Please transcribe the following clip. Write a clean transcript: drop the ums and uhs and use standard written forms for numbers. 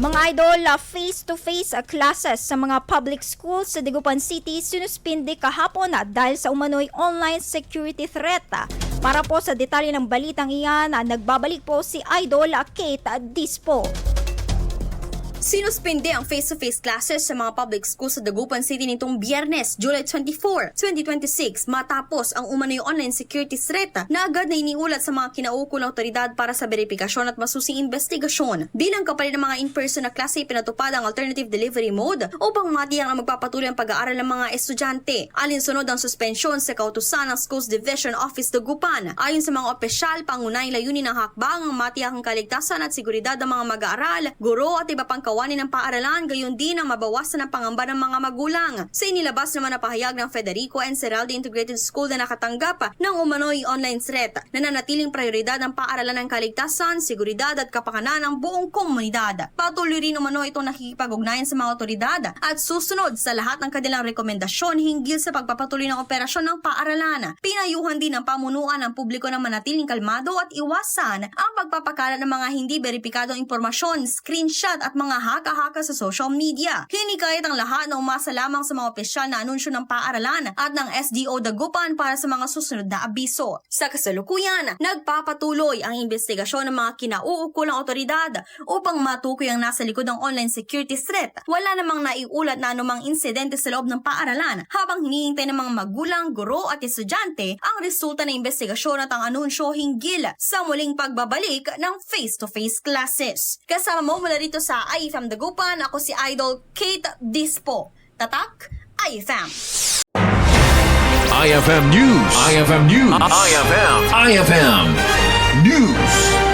Mga idol, face-to-face classes sa mga public schools sa Dagupan City sinuspende kahapon dahil sa umano'y online security threat. Para po sa detalye ng balitang iyan, nagbabalik po si Idol Kate Dispo. Sinuspende ang face-to-face classes sa mga public schools sa Dagupan City nitong Biyernes, July 24, 2026 matapos ang umano'y online security threat na agad na iniulat sa mga kinaukulang otoridad para sa verifikasyon at masusing investigasyon. Bilang kapalit ng mga in-person na klase, pinatupad ang alternative delivery mode upang matiyang ang magpapatuloy ang pag-aaral ng mga estudyante. Alinsunod ang suspensyon sa kautusan ng Schools Division Office Dagupan. Ayon sa mga opisyal, pangunahing layunin ng hakbang ang matiyang ang kaligtasan at seguridad ng mga mag-aaral, guro at iba pang kawanin ng paaralan, gayon din ang mabawasan ang pangamba ng mga magulang. Sa inilabas naman na pahayag ng FEDERICO and CERALDE Integrated School na nakatanggap ng umano'y online threat, nananatiling prioridad ng paaralan ng kaligtasan, seguridad at kapakanan ng buong komunidad. Patuloy rin umano itong nakikipag-ugnayan sa mga otoridad at susunod sa lahat ng kanilang rekomendasyon hinggil sa pagpapatuloy ng operasyon ng paaralan. Pinayuhan din ng pamunuan ng publiko na manatiling kalmado at iwasan ang pagpapakalat ng mga hindi beripikadong impormasyon, screenshot at mga haka-haka sa social media. Hinikayat ang lahat na umasa lamang sa mga opisyal na anunsyo ng paaralan at ng SDO Dagupan para sa mga susunod na abiso. Sa kasalukuyan, nagpapatuloy ang investigasyon ng mga kinauukulang otoridad upang matukoy ang nasa likod ng online security threat. Wala namang naiulat na anumang insidente sa loob ng paaralan habang hinihintay ng mga magulang, guro at estudyante ang resulta ng investigasyon at ang anunsyo hinggil sa muling pagbabalik ng face-to-face classes. Kasama mo mula dito sa IFM Dagupan, ako si Idol Kate Dispo. Tatak, IFM. IFM News. IFM News. IFM News.